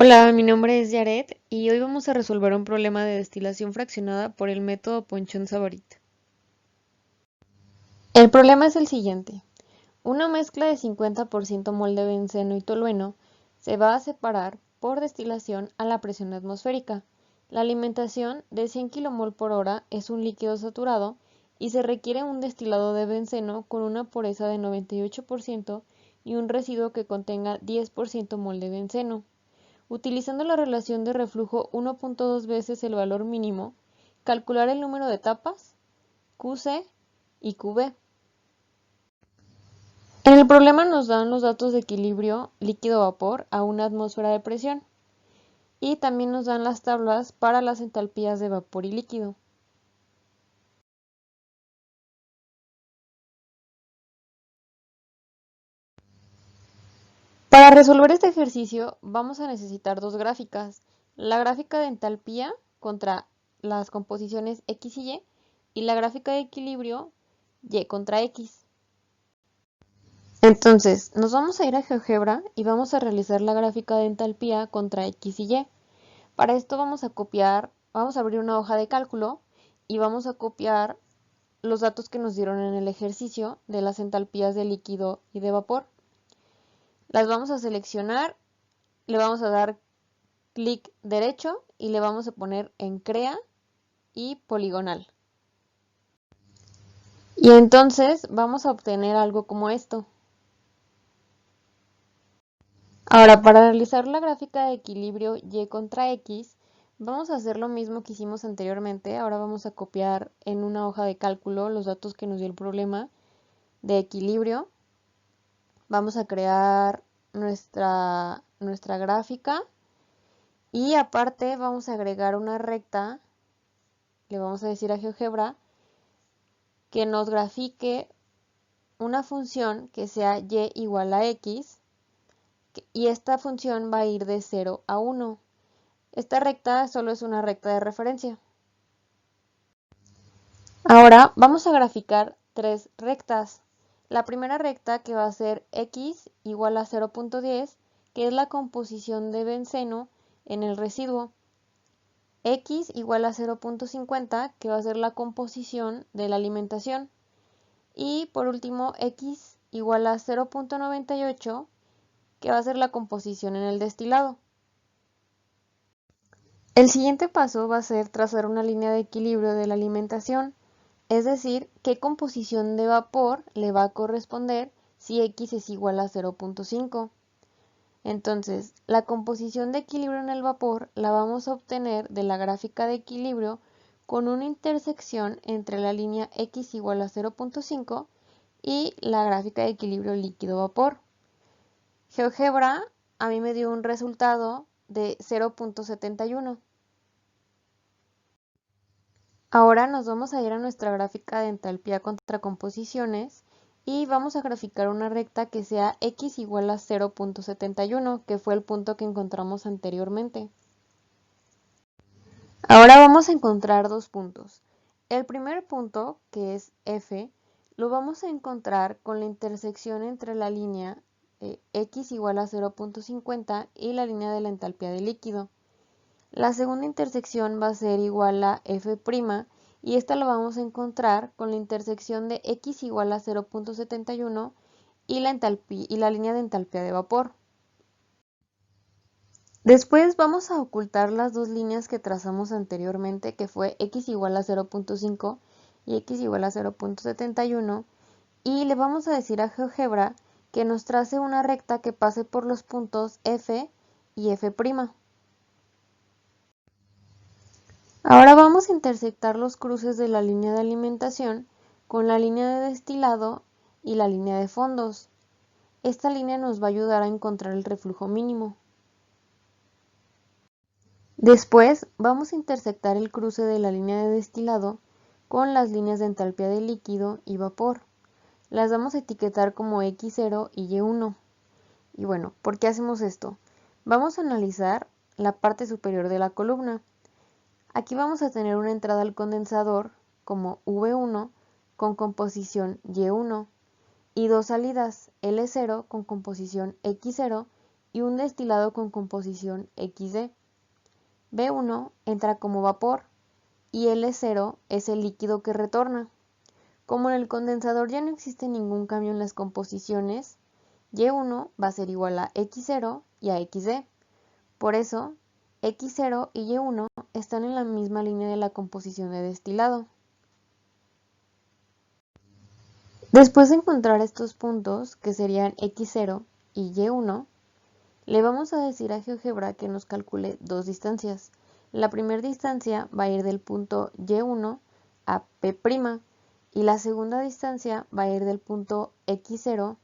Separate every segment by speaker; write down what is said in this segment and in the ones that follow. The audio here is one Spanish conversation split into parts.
Speaker 1: Hola, mi nombre es Yaret y hoy vamos a resolver un problema de destilación fraccionada por el método Ponchon-Savarit. El problema es el siguiente. Una mezcla de 50% mol de benceno y tolueno se va a separar por destilación a la presión atmosférica. La alimentación de 100 kmol por hora es un líquido saturado y se requiere un destilado de benceno con una pureza de 98% y un residuo que contenga 10% mol de benceno. Utilizando la relación de reflujo 1.2 veces el valor mínimo, calcular el número de tapas, QC y QB. En el problema nos dan los datos de equilibrio líquido-vapor a una atmósfera de presión y también nos dan las tablas para las entalpías de vapor y líquido. Para resolver este ejercicio vamos a necesitar dos gráficas, la gráfica de entalpía contra las composiciones X y la gráfica de equilibrio Y contra X. Entonces, nos vamos a ir a GeoGebra y vamos a realizar la gráfica de entalpía contra X y Y. Para esto vamos a abrir una hoja de cálculo y vamos a copiar los datos que nos dieron en el ejercicio de las entalpías de líquido y de vapor. Las vamos a seleccionar, le vamos a dar clic derecho y le vamos a poner en crea y poligonal. Y entonces vamos a obtener algo como esto. Ahora, para realizar la gráfica de equilibrio Y contra X, vamos a hacer lo mismo que hicimos anteriormente. Ahora vamos a copiar en una hoja de cálculo los datos que nos dio el problema de equilibrio. Vamos a crear nuestra gráfica y aparte vamos a agregar una recta. Le vamos a decir a GeoGebra que nos grafique una función que sea Y igual a X y esta función va a ir de 0 a 1. Esta recta solo es una recta de referencia. Ahora vamos a graficar tres rectas. La primera recta que va a ser X igual a 0.10, que es la composición de benceno en el residuo. X igual a 0.50, que va a ser la composición de la alimentación. Y por último, X igual a 0.98, que va a ser la composición en el destilado. El siguiente paso va a ser trazar una línea de equilibrio de la alimentación, es decir, qué composición de vapor le va a corresponder si X es igual a 0.5. Entonces, la composición de equilibrio en el vapor la vamos a obtener de la gráfica de equilibrio con una intersección entre la línea X igual a 0.5 y la gráfica de equilibrio líquido-vapor. GeoGebra a mí me dio un resultado de 0.71. Ahora nos vamos a ir a nuestra gráfica de entalpía contra composiciones y vamos a graficar una recta que sea X igual a 0.71, que fue el punto que encontramos anteriormente. Ahora vamos a encontrar dos puntos. El primer punto, que es F, lo vamos a encontrar con la intersección entre la línea X igual a 0.50 y la línea de la entalpía de líquido. La segunda intersección va a ser igual a F' y esta la vamos a encontrar con la intersección de X igual a 0.71 y la línea de entalpía de vapor. Después vamos a ocultar las dos líneas que trazamos anteriormente, que fue X igual a 0.5 y X igual a 0.71, y le vamos a decir a GeoGebra que nos trace una recta que pase por los puntos F y F'. Ahora vamos a intersectar los cruces de la línea de alimentación con la línea de destilado y la línea de fondos. Esta línea nos va a ayudar a encontrar el reflujo mínimo. Después vamos a intersectar el cruce de la línea de destilado con las líneas de entalpía de líquido y vapor. Las vamos a etiquetar como X0 y Y1. Y bueno, ¿por qué hacemos esto? Vamos a analizar la parte superior de la columna. Aquí vamos a tener una entrada al condensador como V1 con composición Y1 y dos salidas L0 con composición X0 y un destilado con composición XD. B1 entra como vapor y L0 es el líquido que retorna. Como en el condensador ya no existe ningún cambio en las composiciones, Y1 va a ser igual a X0 y a XD. Por eso, X0 y Y1 están en la misma línea de la composición de destilado. Después de encontrar estos puntos, que serían X0 y Y1, le vamos a decir a GeoGebra que nos calcule dos distancias. La primera distancia va a ir del punto Y1 a P' y la segunda distancia va a ir del punto X0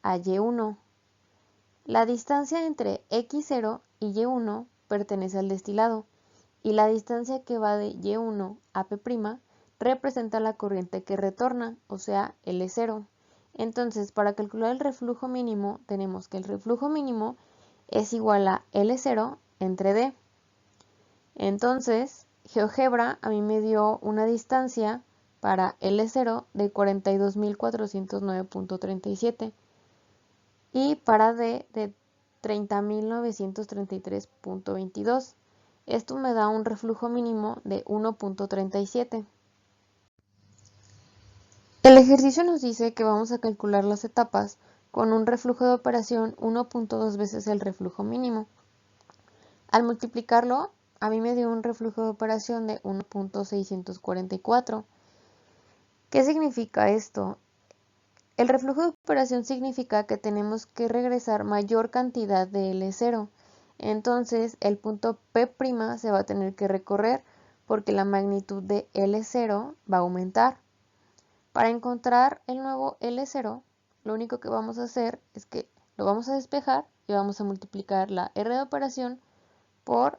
Speaker 1: a Y1. La distancia entre X0 y Y1 pertenece al destilado y la distancia que va de Y1 a P' representa la corriente que retorna, o sea, L0. Entonces, para calcular el reflujo mínimo, tenemos que el reflujo mínimo es igual a L0 entre D. Entonces, GeoGebra a mí me dio una distancia para L0 de 42.409.37 y para D de 30.933.22. Esto me da un reflujo mínimo de 1.37. El ejercicio nos dice que vamos a calcular las etapas con un reflujo de operación 1.2 veces el reflujo mínimo. Al multiplicarlo, a mí me dio un reflujo de operación de 1.644. ¿Qué significa esto? El reflujo de operación significa que tenemos que regresar mayor cantidad de L0. Entonces, el punto P' se va a tener que recorrer porque la magnitud de L0 va a aumentar. Para encontrar el nuevo L0, lo único que vamos a hacer es que lo vamos a despejar y vamos a multiplicar la R de operación por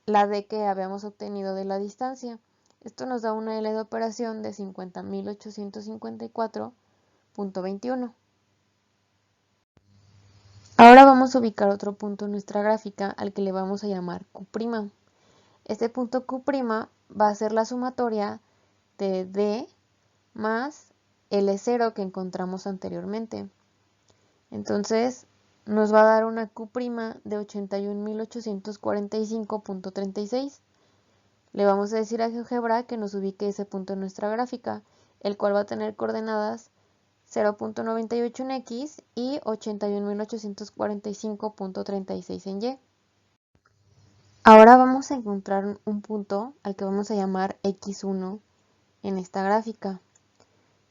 Speaker 1: la D que habíamos obtenido de la distancia. Esto nos da una L de operación de 50.854.21. Ahora vamos a ubicar otro punto en nuestra gráfica al que le vamos a llamar Q'. Este punto Q' va a ser la sumatoria de D más L0 que encontramos anteriormente. Entonces nos va a dar una Q' de 81.845.36. Le vamos a decir a GeoGebra que nos ubique ese punto en nuestra gráfica, el cual va a tener coordenadas 0.98 en X y 81.845.36 en Y. Ahora vamos a encontrar un punto al que vamos a llamar X1 en esta gráfica.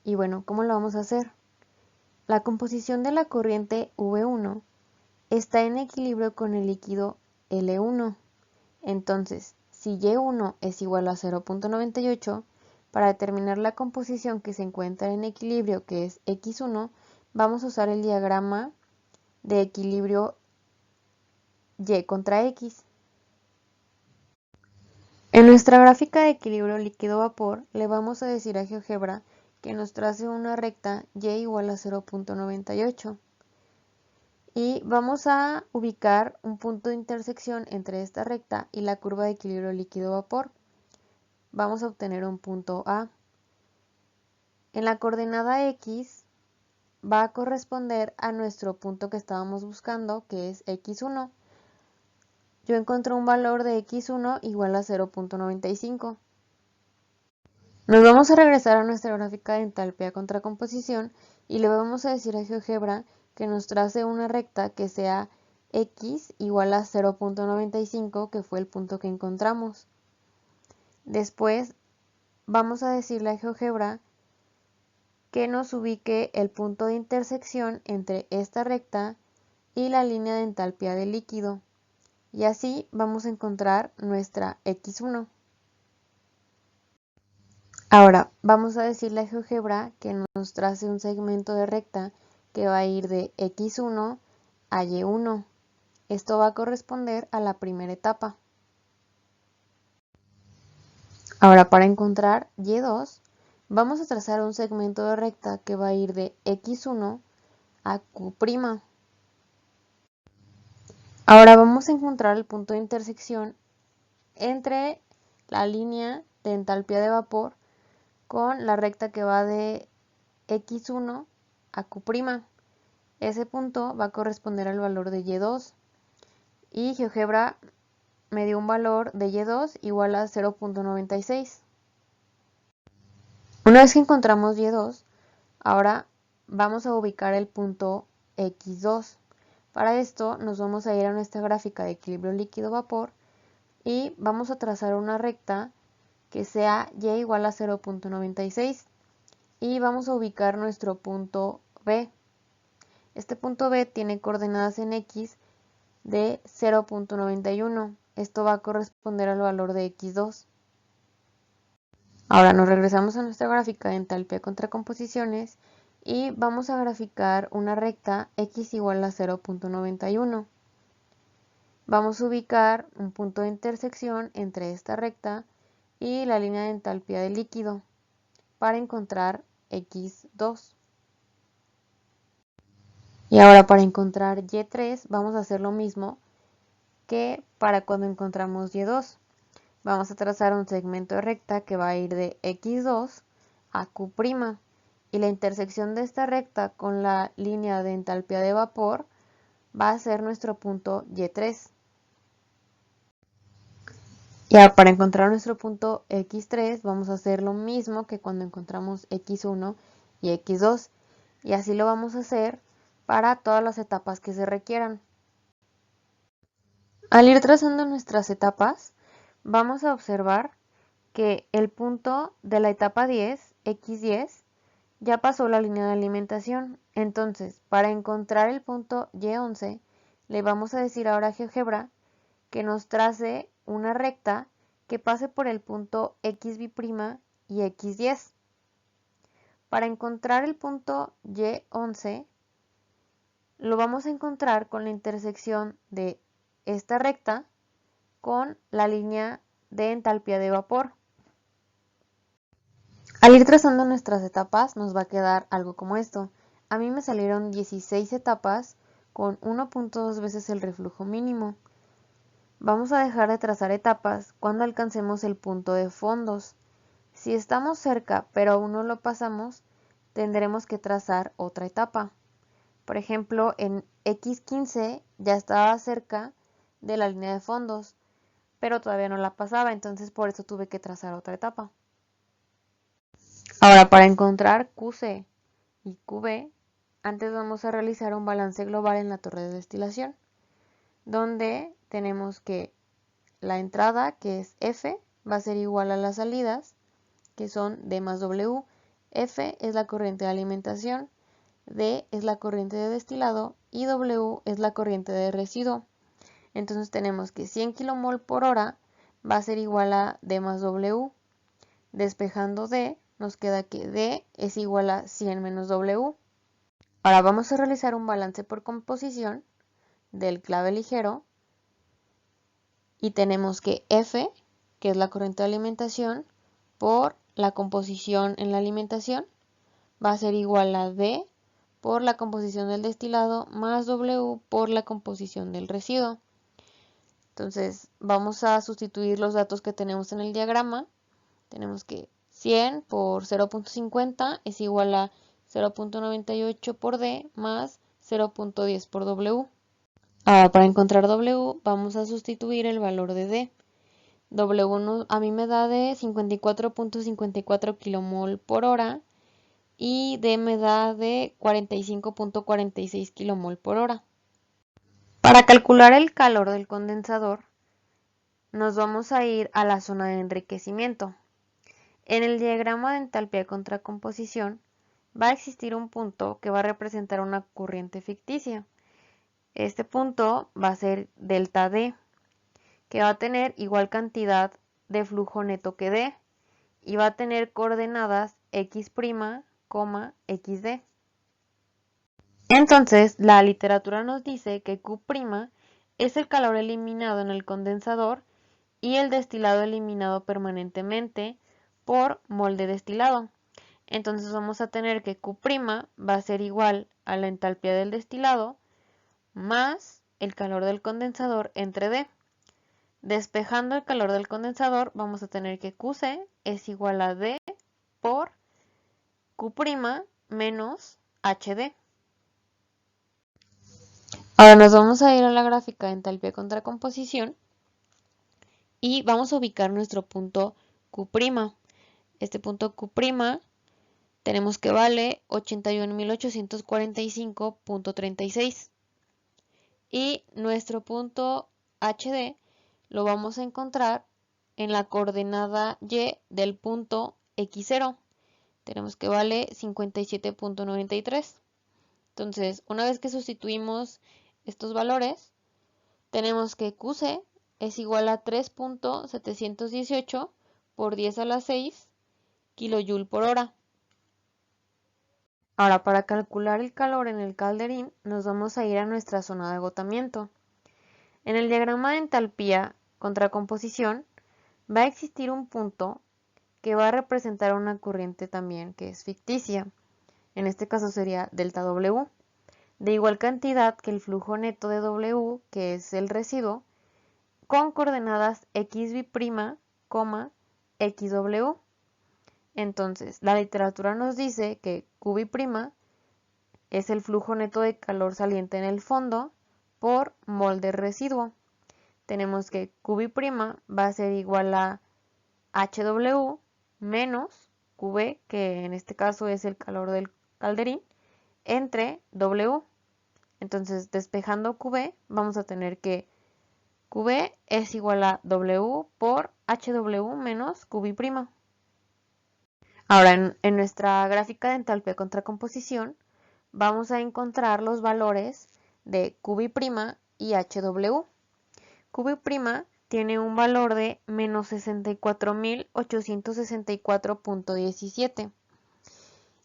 Speaker 1: Y bueno, ¿cómo lo vamos a hacer? La composición de la corriente V1 está en equilibrio con el líquido L1. Entonces, si Y1 es igual a 0.98, para determinar la composición que se encuentra en equilibrio, que es X1, vamos a usar el diagrama de equilibrio Y contra X. En nuestra gráfica de equilibrio líquido-vapor, le vamos a decir a GeoGebra que nos trace una recta Y igual a 0.98. Y vamos a ubicar un punto de intersección entre esta recta y la curva de equilibrio líquido-vapor. Vamos a obtener un punto A. En la coordenada X va a corresponder a nuestro punto que estábamos buscando, que es X1. Yo encontré un valor de X1 igual a 0.95. Nos vamos a regresar a nuestra gráfica de entalpía contra composición y le vamos a decir a GeoGebra que nos trace una recta que sea X igual a 0.95, que fue el punto que encontramos. Después vamos a decirle a GeoGebra que nos ubique el punto de intersección entre esta recta y la línea de entalpía del líquido. Y así vamos a encontrar nuestra X1. Ahora vamos a decirle a GeoGebra que nos trace un segmento de recta que va a ir de X1 a Y1. Esto va a corresponder a la primera etapa. Ahora para encontrar Y2, vamos a trazar un segmento de recta que va a ir de X1 a Q'. Ahora vamos a encontrar el punto de intersección entre la línea de entalpía de vapor con la recta que va de X1 a Q'. ese punto va a corresponder al valor de Y2 y GeoGebra me dio un valor de Y2 igual a 0.96. Una vez que encontramos Y2, ahora vamos a ubicar el punto X2. Para esto nos vamos a ir a nuestra gráfica de equilibrio líquido-vapor y vamos a trazar una recta que sea Y igual a 0.96 y vamos a ubicar nuestro punto B. Este punto B tiene coordenadas en X de 0.91. Esto va a corresponder al valor de X2. Ahora nos regresamos a nuestra gráfica de entalpía contra composiciones y vamos a graficar una recta X igual a 0.91. Vamos a ubicar un punto de intersección entre esta recta y la línea de entalpía del líquido para encontrar X2. Y ahora para encontrar Y3 vamos a hacer lo mismo que para cuando encontramos Y2. Vamos a trazar un segmento de recta que va a ir de X2 a Q', y la intersección de esta recta con la línea de entalpía de vapor va a ser nuestro punto Y3. Y ahora para encontrar nuestro punto X3 vamos a hacer lo mismo que cuando encontramos X1 y X2, y así lo vamos a hacer para todas las etapas que se requieran. Al ir trazando nuestras etapas, vamos a observar que el punto de la etapa 10, X10, ya pasó la línea de alimentación. Entonces, para encontrar el punto Y11, le vamos a decir ahora a GeoGebra que nos trace una recta que pase por el punto XB' y X10. Para encontrar el punto Y11, lo vamos a encontrar con la intersección de esta recta con la línea de entalpía de vapor. Al ir trazando nuestras etapas nos va a quedar algo como esto. A mí me salieron 16 etapas con 1.2 veces el reflujo mínimo. Vamos a dejar de trazar etapas cuando alcancemos el punto de fondos. Si estamos cerca pero aún no lo pasamos, tendremos que trazar otra etapa. Por ejemplo, en X15 ya estaba cerca de la línea de fondos, pero todavía no la pasaba, entonces por eso tuve que trazar otra etapa. Ahora, para encontrar QC y QB, antes vamos a realizar un balance global en la torre de destilación, donde tenemos que la entrada, que es F, va a ser igual a las salidas, que son D más W. F es la corriente de alimentación, D es la corriente de destilado y W es la corriente de residuo. Entonces tenemos que 100 kmol por hora va a ser igual a D más W. Despejando D, nos queda que D es igual a 100 menos W. Ahora vamos a realizar un balance por composición del clave ligero y tenemos que F, que es la corriente de alimentación, por la composición en la alimentación, va a ser igual a D por la composición del destilado más W por la composición del residuo. Entonces vamos a sustituir los datos que tenemos en el diagrama. Tenemos que 100 por 0.50 es igual a 0.98 por D más 0.10 por W. Ahora para encontrar W vamos a sustituir el valor de D. W a mí me da de 54.54 kmol por hora y D me da de 45.46 kmol por hora. Para calcular el calor del condensador, nos vamos a ir a la zona de enriquecimiento. En el diagrama de entalpía contra composición va a existir un punto que va a representar una corriente ficticia. Este punto va a ser delta D, que va a tener igual cantidad de flujo neto que D y va a tener coordenadas X', XD. Entonces, la literatura nos dice que Q' es el calor eliminado en el condensador y el destilado eliminado permanentemente por mol de destilado. Entonces vamos a tener que Q' va a ser igual a la entalpía del destilado más el calor del condensador entre D. Despejando el calor del condensador, vamos a tener que QC es igual a D por Q' menos HD. Ahora nos vamos a ir a la gráfica de entalpía contra composición y vamos a ubicar nuestro punto Q'. Este punto Q' tenemos que vale 81.845.36 y nuestro punto HD lo vamos a encontrar en la coordenada Y del punto X0. Tenemos que vale 57.93. Entonces, una vez que sustituimos estos valores, tenemos que QC es igual a 3.718 por 10 a la 6 kJ por hora. Ahora, para calcular el calor en el calderín, nos vamos a ir a nuestra zona de agotamiento. En el diagrama de entalpía contra composición, va a existir un punto que va a representar una corriente también que es ficticia. En este caso sería delta W, de igual cantidad que el flujo neto de W, que es el residuo, con coordenadas xb', xw. Entonces, la literatura nos dice que Qb' es el flujo neto de calor saliente en el fondo por mol de residuo. Tenemos que Qb' va a ser igual a HW menos Qb, que en este caso es el calor del calderín, entre W. Entonces, despejando Qb, vamos a tener que Qb es igual a W por HW menos Qb'. Ahora, en nuestra gráfica de entalpía contra composición, vamos a encontrar los valores de Qb' y HW. Qb' tiene un valor de menos 64.864.17.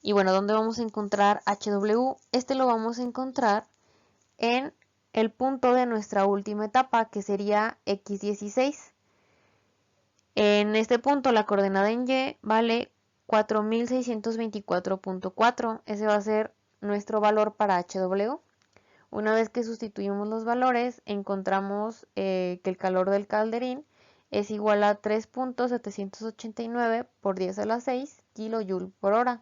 Speaker 1: Y bueno, ¿dónde vamos a encontrar HW? Este lo vamos a encontrar en el punto de nuestra última etapa, que sería X16. En este punto la coordenada en Y vale 4624.4. Ese va a ser nuestro valor para HW. Una vez que sustituimos los valores, encontramos que el calor del calderín es igual a 3.789 por 10 a la 6 kJ por hora.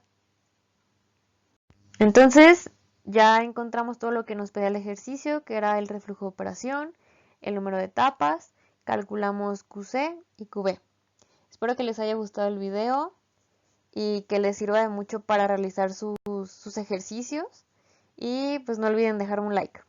Speaker 1: Entonces, ya encontramos todo lo que nos pedía el ejercicio, que era el reflujo de operación, el número de etapas, calculamos QC y QB. Espero que les haya gustado el video y que les sirva de mucho para realizar sus ejercicios. Y pues no olviden dejarme un like.